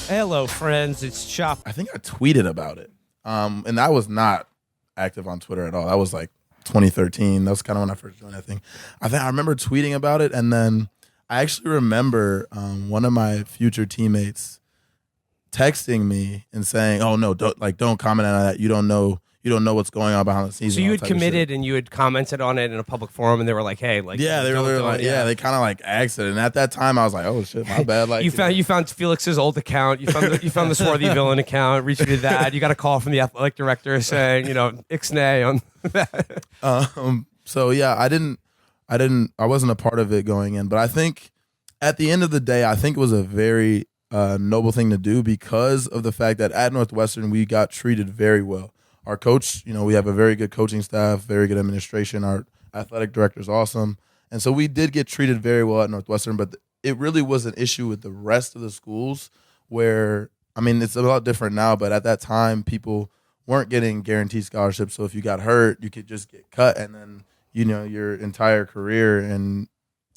Hello, friends. It's Chapo. I think I tweeted about it. And I was not active on Twitter at all. That was like 2013. That was kind of when I first joined, I think. I remember tweeting about it, and then I actually remember one of my future teammates texting me and saying, "Oh no, don't comment on that. You don't know what's going on behind the scenes." So you had committed and you had commented on it in a public forum, and they were like, "Hey, like, yeah, they were like, they kind of like asked it, and at that time I was like, "Oh shit, my bad." Like you found Felix's old account, you found the Swarthy Villain account, retweeted that. You got a call from the athletic director saying, ixnay on that. So yeah, I wasn't a part of it going in, but I think at the end of the day, I think it was a very noble thing to do because of the fact that at Northwestern we got treated very well. Our coach, we have a very good coaching staff, very good administration. Our athletic director is awesome. And so we did get treated very well at Northwestern, but it really was an issue with the rest of the schools where, it's a lot different now, but at that time, people weren't getting guaranteed scholarships. So if you got hurt, you could just get cut, and then, your entire career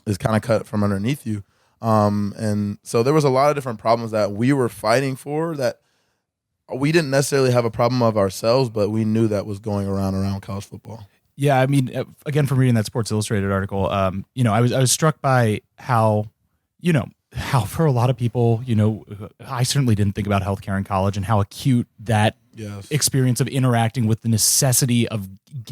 is kind of cut from underneath you. And so there was a lot of different problems that we were fighting for that we didn't necessarily have a problem of ourselves, but we knew that was going around college football. Yeah, again, from reading that Sports Illustrated article, I was struck by how for a lot of people, I certainly didn't think about healthcare in college and how acute that experience of interacting with the necessity of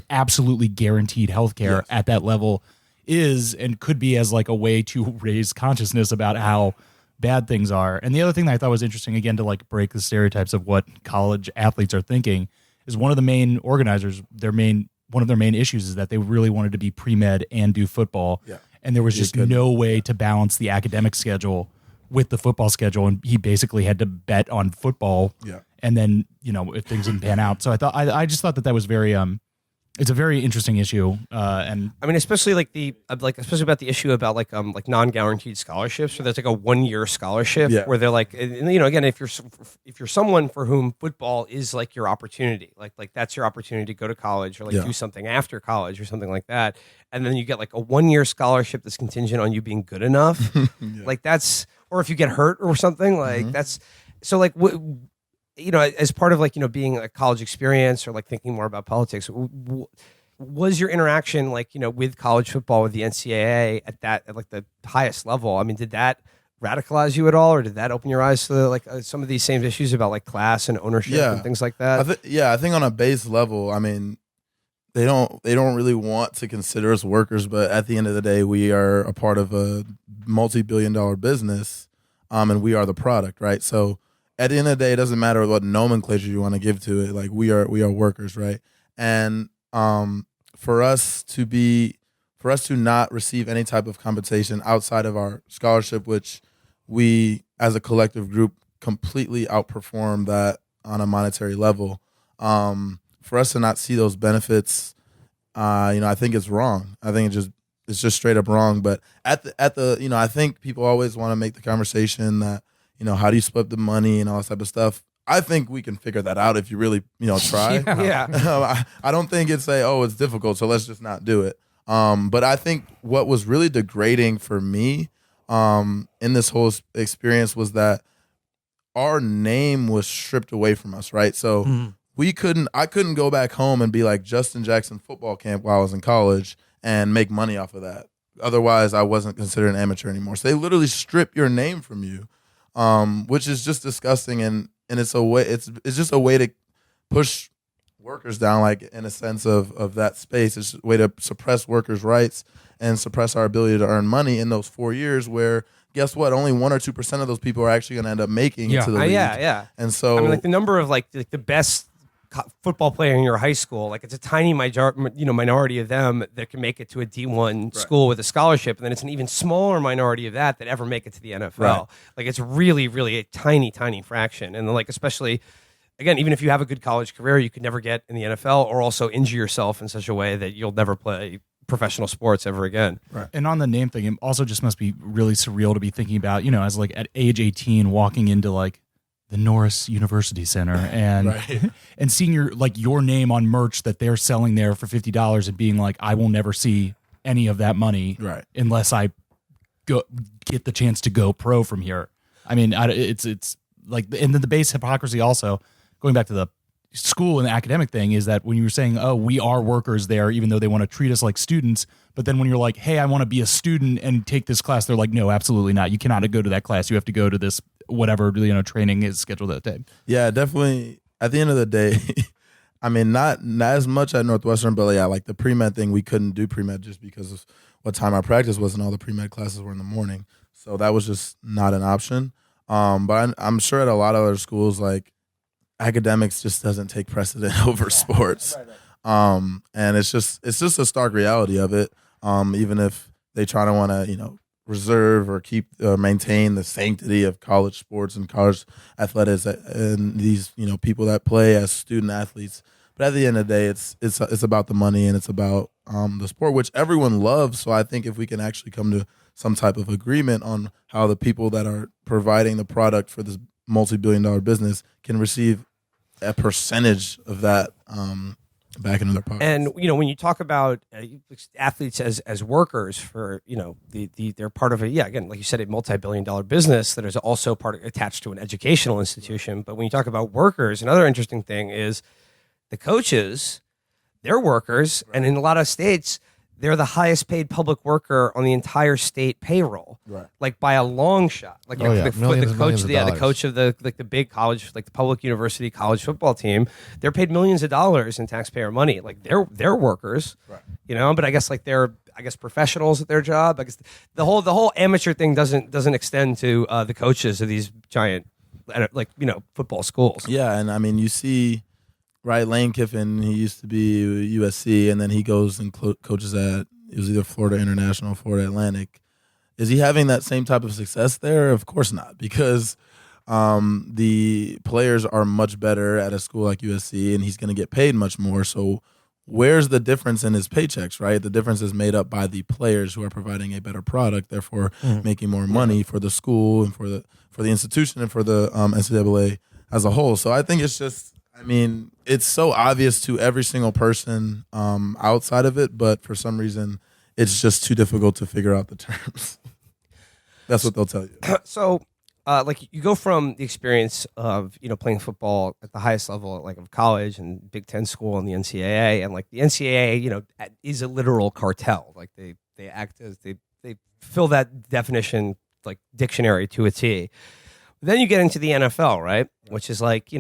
absolutely guaranteed healthcare at that level is and could be as like a way to raise consciousness about how bad things are. And the other thing that I thought was interesting, again, to like break the stereotypes of what college athletes are thinking, is one of the main organizers, one of their main issues is that they really wanted to be pre-med and do football. Yeah. And there was just no way to balance the academic schedule with the football schedule. And he basically had to bet on football. Yeah. And then, if things didn't pan out. So I just thought that was very, it's a very interesting issue, and especially especially about the issue about like non-guaranteed scholarships. So there's like a 1-year scholarship where they're like, again, if you're someone for whom football is like your opportunity, like that's your opportunity to go to college or do something after college or something like that, and then you get like a 1-year scholarship that's contingent on you being good enough, like that's, or if you get hurt or something, like that's so like as part of being a college experience or like thinking more about politics, was your interaction with college football with the NCAA at the highest level? Did that radicalize you at all, or did that open your eyes to some of these same issues about like class and ownership and things like that? I think on a base level, they don't really want to consider us workers, but at the end of the day, we are a part of a multi-billion-dollar business, and we are the product, right? So at the end of the day, it doesn't matter what nomenclature you want to give to it. Like we are workers, right? And for us to not receive any type of compensation outside of our scholarship, which we as a collective group completely outperform that on a monetary level, for us to not see those benefits, I think it's wrong. I think it's just straight up wrong. But at the I think people always want to make the conversation that, how do you split the money and all that type of stuff. I think we can figure that out if you really, try. I don't think it's it's difficult, so let's just not do it. But I think what was really degrading for me in this whole experience was that our name was stripped away from us, right? So I couldn't go back home and be like Justin Jackson football camp while I was in college and make money off of that. Otherwise, I wasn't considered an amateur anymore. So they literally strip your name from you. Which is just disgusting, and it's a way. It's just a way to push workers down, like in a sense of that space. It's a way to suppress workers' rights and suppress our ability to earn money in those 4 years. Where guess what? Only 1 or 2% of those people are actually going to end up making it to the league. And so, the number of the best football player in your high school, it's a tiny minority of them that can make it to a D1 school with a scholarship, and then it's an even smaller minority of that ever make it to the NFL. It's really, really a tiny fraction, and especially, again, even if you have a good college career, you could never get in the NFL or also injure yourself in such a way that you'll never play professional sports ever again. Right. And on the name thing, it also just must be really surreal to be thinking about, as at age 18 walking into the Norris University Center and and seeing your name on merch that they're selling there for $50 and being like, I will never see any of that money unless I get the chance to go pro from here. It's like, and then the base hypocrisy also, going back to the school and the academic thing, is that when you were saying, oh, we are workers there, even though they want to treat us like students, but then when you're like, hey, I want to be a student and take this class, they're like, no, absolutely not. You cannot go to that class. You have to go to this whatever, training is scheduled that day. Yeah, definitely. At the end of the day, I mean, not as much at Northwestern, but yeah, like the pre-med thing, we couldn't do pre-med just because of what time our practice was, and all the pre-med classes were in the morning. So that was just not an option. But I'm sure at a lot of other schools, like, academics just doesn't take precedent over sports. And it's just a stark reality of it. Even if they try to want to, reserve or keep maintain the sanctity of college sports and college athletics and these, people that play as student athletes. But at the end of the day, it's about the money, and it's about the sport, which everyone loves. So I think if we can actually come to some type of agreement on how the people that are providing the product for this multi-billion-dollar business can receive a percentage of that back into their pockets. And when you talk about athletes as workers for they're part of again, like you said, a multi-billion-dollar business that is also attached to an educational institution. But when you talk about workers, another interesting thing is the coaches, they're workers, right. And in a lot of states, they're the highest paid public worker on the entire state payroll, right? Like by a long shot. Like the coach of the big college, like the public university college football team, they're paid millions of dollars in taxpayer money. Like they're workers, right? But I guess they're professionals at their job. I guess the whole amateur thing doesn't extend to the coaches of these giant football schools. Yeah, and I mean you see. Right, Lane Kiffin, he used to be USC, and then he goes and coaches it was either Florida International or Florida Atlantic. Is he having that same type of success there? Of course not, because the players are much better at a school like USC, and he's going to get paid much more. So where's the difference in his paychecks, right? The difference is made up by the players who are providing a better product, therefore making more money for the school and for the institution and for the NCAA as a whole. So I think it's just... I mean, it's so obvious to every single person outside of it, but for some reason, it's just too difficult to figure out the terms. That's what they'll tell you. So, you go from the experience of playing football at the highest level, like of college and Big Ten school and the NCAA, and like the NCAA, is a literal cartel. Like they act as they fill that definition like dictionary to a T. Then you get into the NFL, right? Which is like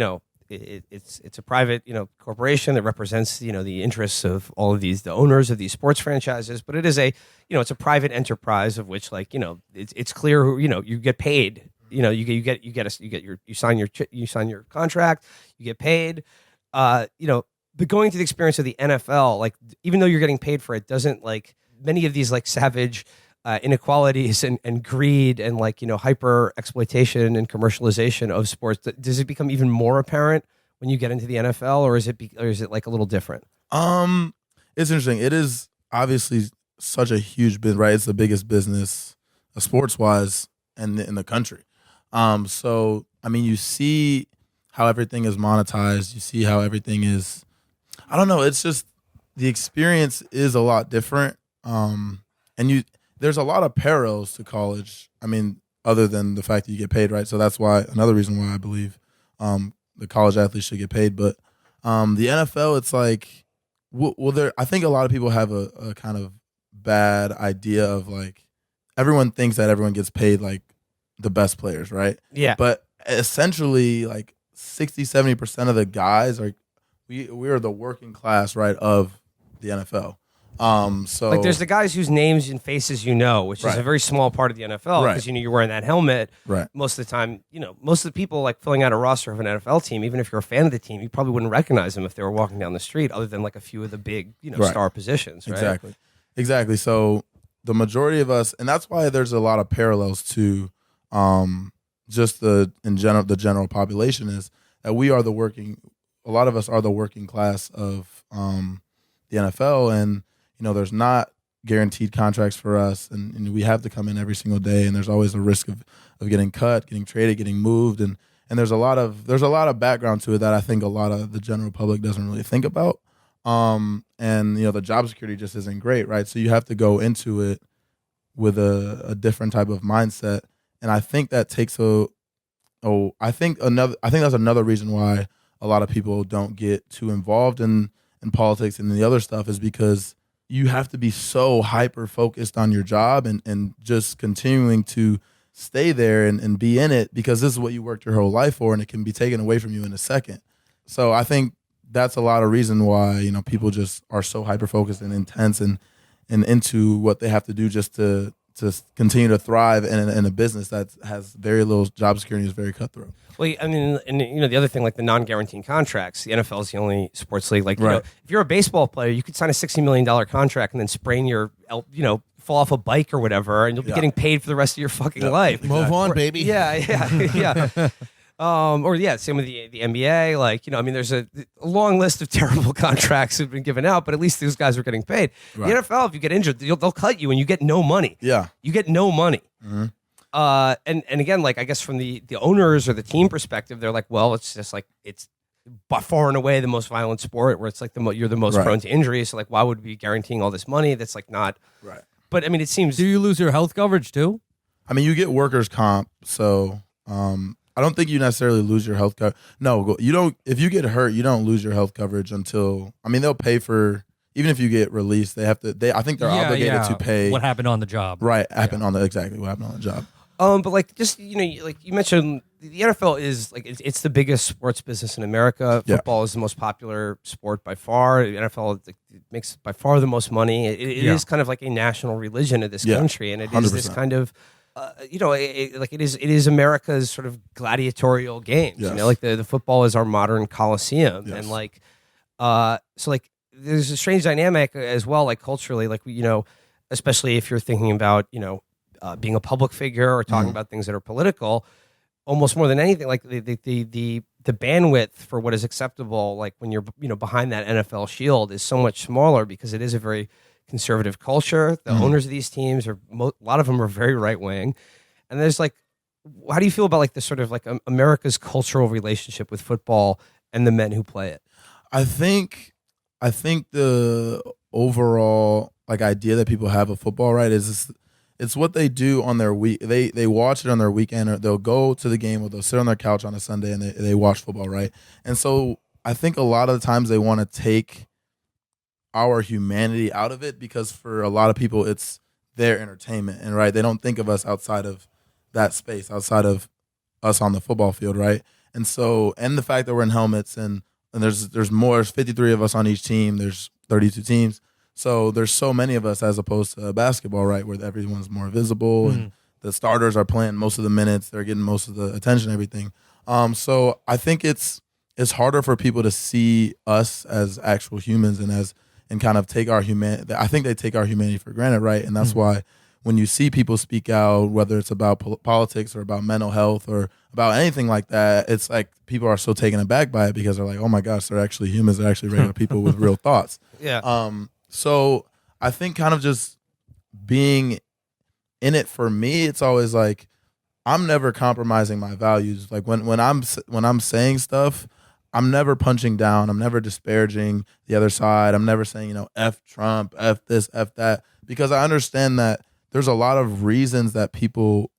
it's a private corporation that represents the interests of all of the owners of these sports franchises, but it is it's a private enterprise of which it's clear who you get paid, you sign your contract, you get paid, but going to the experience of the NFL, like even though you're getting paid for it, doesn't like many of these like savage inequalities and greed and hyper exploitation and commercialization of sports, does it become even more apparent when you get into the NFL, or is it like a little different? It's interesting. It is obviously such a huge business, right? It's the biggest business sports wise in the country. So I mean, you see how everything is monetized. You see how everything is. I don't know. It's just the experience is a lot different. There's a lot of parallels to college. I mean, other than the fact that you get paid, right? So that's another reason why I believe the college athletes should get paid. But the NFL, it's like, I think a lot of people have a kind of bad idea of like, everyone thinks that everyone gets paid like the best players, right? Yeah. But essentially, like 60-70% of the guys we are the working class, right, of the NFL. So like there's the guys whose names and faces which is a very small part of the NFL because you're wearing that helmet. Right. Most of the time, most of the people like filling out a roster of an NFL team, even if you're a fan of the team, you probably wouldn't recognize them if they were walking down the street, other than like a few of the big star positions. Right? Exactly. So the majority of us, and that's why there's a lot of parallels to just the general population, is that we are a lot of us are the working class of the NFL, and there's not guaranteed contracts for us, and we have to come in every single day, and there's always a risk of getting cut, getting traded, getting moved, and there's a lot of background to it that I think a lot of the general public doesn't really think about. And the job security just isn't great, right? So you have to go into it with a different type of mindset, and I think that takes I think that's another reason why a lot of people don't get too involved in politics and the other stuff is because you have to be so hyper focused on your job and just continuing to stay there and be in it because this is what you worked your whole life for and it can be taken away from you in a second. So I think that's a lot of reason why, you know, people just are so hyper focused and intense and into what they have to do just to continue to thrive in a business that has very little job security, is very cutthroat. Well, I mean, and you know, the other thing, like the non-guaranteed contracts, the NFL is the only sports league. Like, you know, if you're a baseball player, you could sign a $60 million contract and then sprain your, you know, fall off a bike or whatever, and you'll be getting paid for the rest of your fucking life. Exactly. Move on, baby. Yeah. Same with the NBA. Like, you know, I mean, there's a long list of terrible contracts that have been given out, but at least those guys are getting paid. Right. The NFL, if you get injured, they'll cut you and you get no money. Yeah. You get no money. Mm-hmm. And again, like, I guess from the owners or the team perspective, they're like, well, it's just like, it's by far and away the most violent sport where it's like you're the most prone to injury. So like, why would we be guaranteeing all this money? That's like not right. But I mean, it seems. Do you lose your health coverage too? I mean, you get workers' comp, so I don't think you necessarily lose your health coverage. No, you don't. If you get hurt, you don't lose your health coverage until. I mean, they'll pay for even if you get released. They have to. I think they're obligated to pay what happened on the job. Right, exactly what happened on the job. But like, just, you know, like you mentioned, the NFL is like it's the biggest sports business in America. Football is the most popular sport by far. The NFL it makes by far the most money. It is kind of like a national religion of this country, and it is 100%. This kind of, you know, it is America's sort of gladiatorial games. Yes. You know, like the football is our modern Coliseum, and like, so like there's a strange dynamic as well, like culturally, like you know, especially if you're thinking about, you know, being a public figure or talking about things that are political, almost more than anything, like the bandwidth for what is acceptable, like when you're, you know, behind that NFL shield is so much smaller because it is a very conservative culture. The owners of these teams a lot of them are very right wing, and there's like, how do you feel about like the sort of like America's cultural relationship with football and the men who play it? I think the overall like idea that people have of football, right, is this, it's what they do on their week. They watch it on their weekend, or they'll go to the game, or they'll sit on their couch on a Sunday and they watch football, right? And so I think a lot of the times they want to take our humanity out of it because for a lot of people it's their entertainment, and right, they don't think of us outside of that space, outside of us on the football field, right? And so, and the fact that we're in helmets and there's more, there's 53 of us on each team, there's 32 teams. So there's so many of us as opposed to basketball, right, where everyone's more visible and the starters are playing most of the minutes, they're getting most of the attention, everything. So I think it's harder for people to see us as actual humans and kind of take our humanity. I think they take our humanity for granted, right? And that's why when you see people speak out, whether it's about politics or about mental health or about anything like that, it's like people are so taken aback by it because they're like, oh my gosh, they're actually humans, they're actually regular people with real thoughts. Yeah. So I think kind of just being in it for me, it's always like I'm never compromising my values. Like when I'm saying stuff, I'm never punching down. I'm never disparaging the other side. I'm never saying, you know, F Trump, F this, F that, because I understand that there's a lot of reasons that people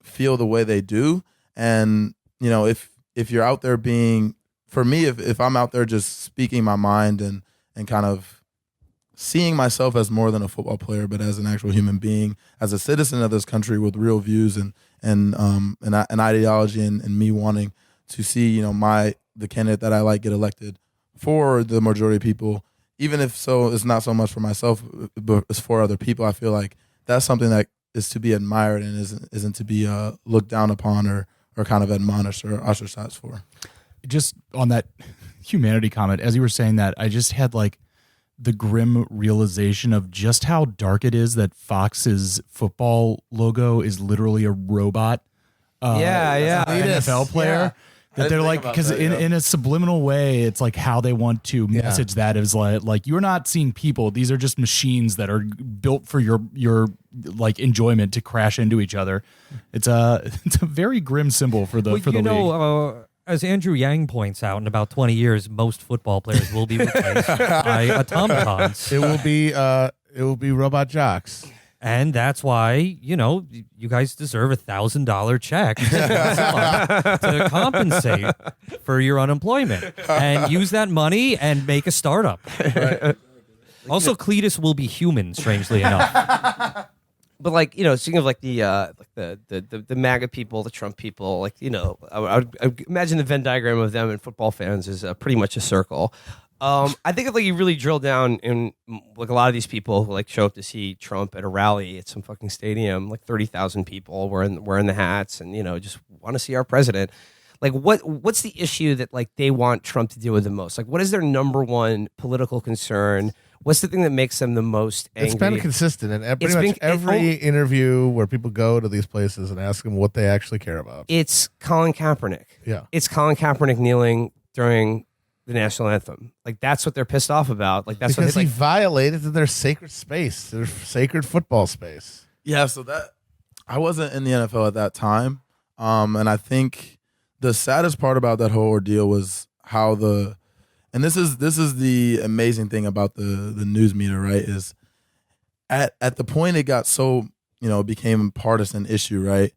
feel the way they do. And, you know, if you're out there being, for me, if I'm out there just speaking my mind and kind of seeing myself as more than a football player, but as an actual human being, as a citizen of this country with real views and an ideology, and me wanting to see, you know, the candidate that I like get elected for the majority of people, even if so it's not so much for myself, but it's for other people. I feel like that's something that is to be admired and isn't to be looked down upon or kind of admonished or ostracized for. Just on that humanity comment, as you were saying that, I just had like the grim realization of just how dark it is that Fox's football logo is literally a robot. NFL player. Yeah. That they're like, because in a subliminal way, it's like how they want to message that is like you're not seeing people; these are just machines that are built for your like enjoyment to crash into each other. It's a very grim symbol for the league. As Andrew Yang points out, in about 20 years, most football players will be replaced by automatons. It will be robot jocks. And that's why, you guys deserve $1,000 check to compensate for your unemployment and use that money and make a startup. Right. Also, Cletus will be human, strangely enough. But speaking of the MAGA people, the Trump people, I would imagine the Venn diagram of them and football fans is pretty much a circle. I think if you really drill down in a lot of these people who show up to see Trump at a rally at some fucking stadium, 30,000 people wearing the hats and just want to see our president. What's the issue that they want Trump to deal with the most? What is their number one political concern? What's the thing that makes them the most angry? It's been consistent in pretty much every interview where people go to these places and ask them what they actually care about. It's Colin Kaepernick. Yeah. It's Colin Kaepernick kneeling during the national anthem. That's what they're pissed off about. That's because what he violated their sacred space, their sacred football space. Yeah, so that I wasn't in the NFL at that time, and I think the saddest part about that whole ordeal was how and this is the amazing thing about the news media, right? Is at the point it got so it became a partisan issue, right?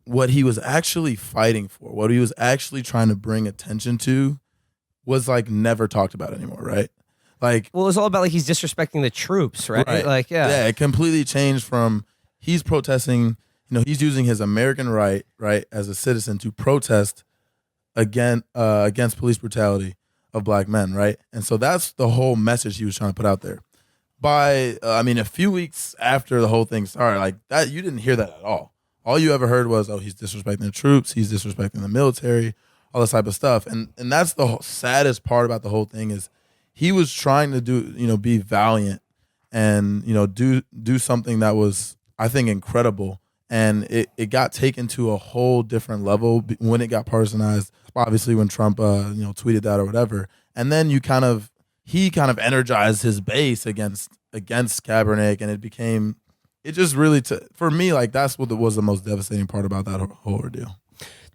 What he was actually fighting for, what he was actually trying to bring attention to, was never talked about anymore, right? Well, it's all about he's disrespecting the troops, right? Yeah, it completely changed from he's protesting. He's using his American right, as a citizen to protest against police brutality of black men, right? And so that's the whole message he was trying to put out there. By a few weeks after the whole thing started, that you didn't hear that at all. All you ever heard was, he's disrespecting the troops, he's disrespecting the military, all this type of stuff. And that's the saddest part about the whole thing is he was trying to do, be valiant and, do something that was, I think, incredible. And it got taken to a whole different level when it got partisanized. Obviously, when Trump, tweeted that or whatever, and then he kind of energized his base against Kaepernick, and it just really for me that's what was the most devastating part about that whole ordeal.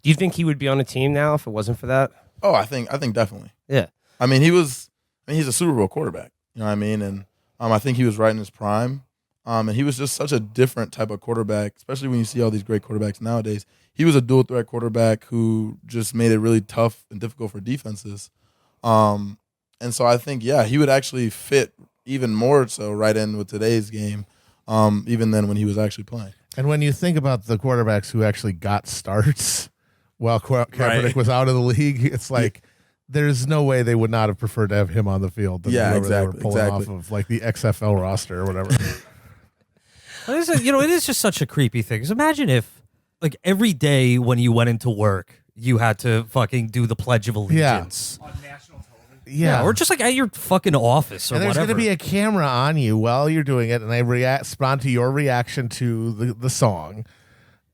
Do you think he would be on a team now if it wasn't for that? Oh, I think definitely. Yeah. He's a Super Bowl quarterback. You know what I mean? And I think he was right in his prime. And he was just such a different type of quarterback, especially when you see all these great quarterbacks nowadays. He was a dual threat quarterback who just made it really tough and difficult for defenses. And so I think, he would actually fit even more so right in with today's game, even than when he was actually playing. And when you think about the quarterbacks who actually got starts while Kaepernick was out of the league, it's there's no way they would not have preferred to have him on the field than whoever they were pulling off of the XFL roster or whatever. It is just such a creepy thing. Because imagine if, every day when you went into work, you had to fucking do the Pledge of Allegiance. On national television. Yeah, or just at your fucking office or and there's whatever. There's going to be a camera on you while you're doing it, and they respond to your reaction to the song.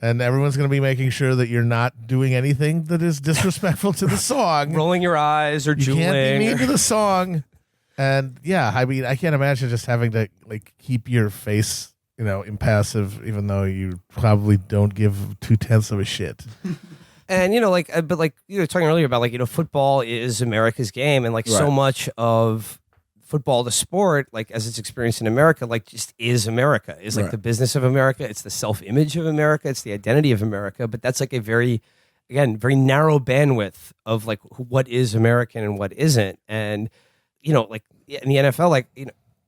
And everyone's going to be making sure that you're not doing anything that is disrespectful to the song. Rolling your eyes or you drooling. You can't be mean to the song. And I can't imagine just having to keep your face impassive, even though you probably don't give 0.2 of a shit. And but you were talking earlier about football is America's game, and so much of football, the sport, as it's experienced in America, just is America. Is the business of America. It's the self-image of America. It's the identity of America. But that's a very narrow bandwidth of what is American and what isn't. And in the NFL,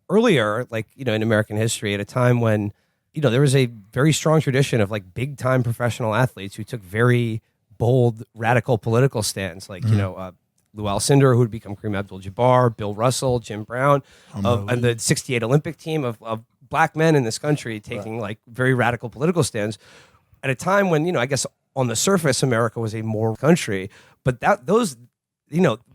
earlier, in American history, at a time when, there was a very strong tradition of big time professional athletes who took very bold, radical political stands, Lou Alcindor, who would become Kareem Abdul-Jabbar, Bill Russell, Jim Brown, and the '68 Olympic team of black men in this country taking very radical political stands at a time when, I guess on the surface, America was a moral country, but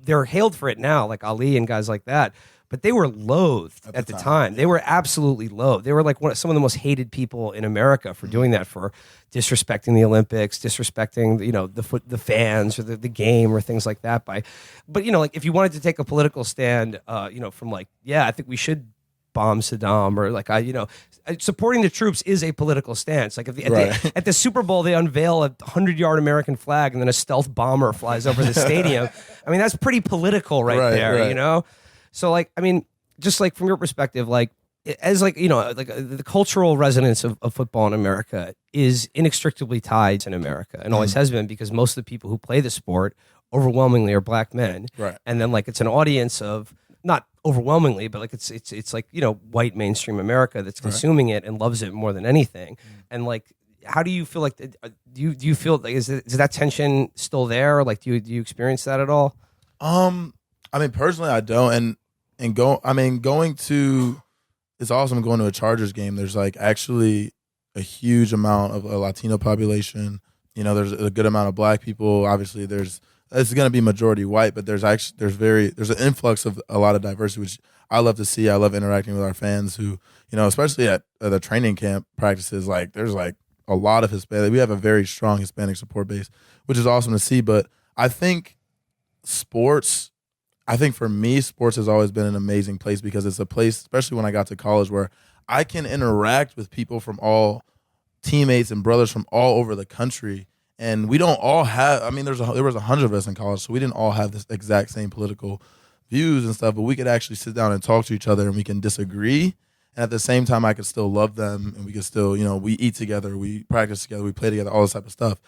they're hailed for it now, like Ali and guys like that. But they were loathed at the time. They were absolutely loathed. They were some of the most hated people in America for doing that, for disrespecting the Olympics, disrespecting the fans or the game or things like that. But if you wanted to take a political stand, from I think we should bomb Saddam, or supporting the troops is a political stance. At the Super Bowl, they unveil a 100-yard American flag and then a stealth bomber flies over the stadium. I mean, that's pretty political right there, So, just from your perspective, as like the cultural resonance of football in America is inextricably tied in America and always has been, because most of the people who play the sport overwhelmingly are black men, right? And then like it's an audience of, not overwhelmingly, but like it's like white mainstream America that's consuming it and loves it more than anything. And like, how do you feel like do you feel like is that tension still there? Like do you experience that at all? I mean, personally, I don't. Going to, it's awesome going to a Chargers game. There's like actually a huge amount of a Latino population. There's a good amount of black people. Obviously, it's going to be majority white, but there's an influx of a lot of diversity, which I love to see. I love interacting with our fans who, especially at the training camp practices, like there's like a lot of Hispanic. We have a very strong Hispanic support base, which is awesome to see. But I think for me, sports has always been an amazing place, because it's a place, especially when I got to college, where I can interact with people from all teammates and brothers from all over the country. And we don't all have, there was 100 of us in college, so we didn't all have the exact same political views and stuff, but we could actually sit down and talk to each other, and we can disagree. And at the same time, I could still love them, and we could still, we eat together, we practice together, we play together, all this type of stuff.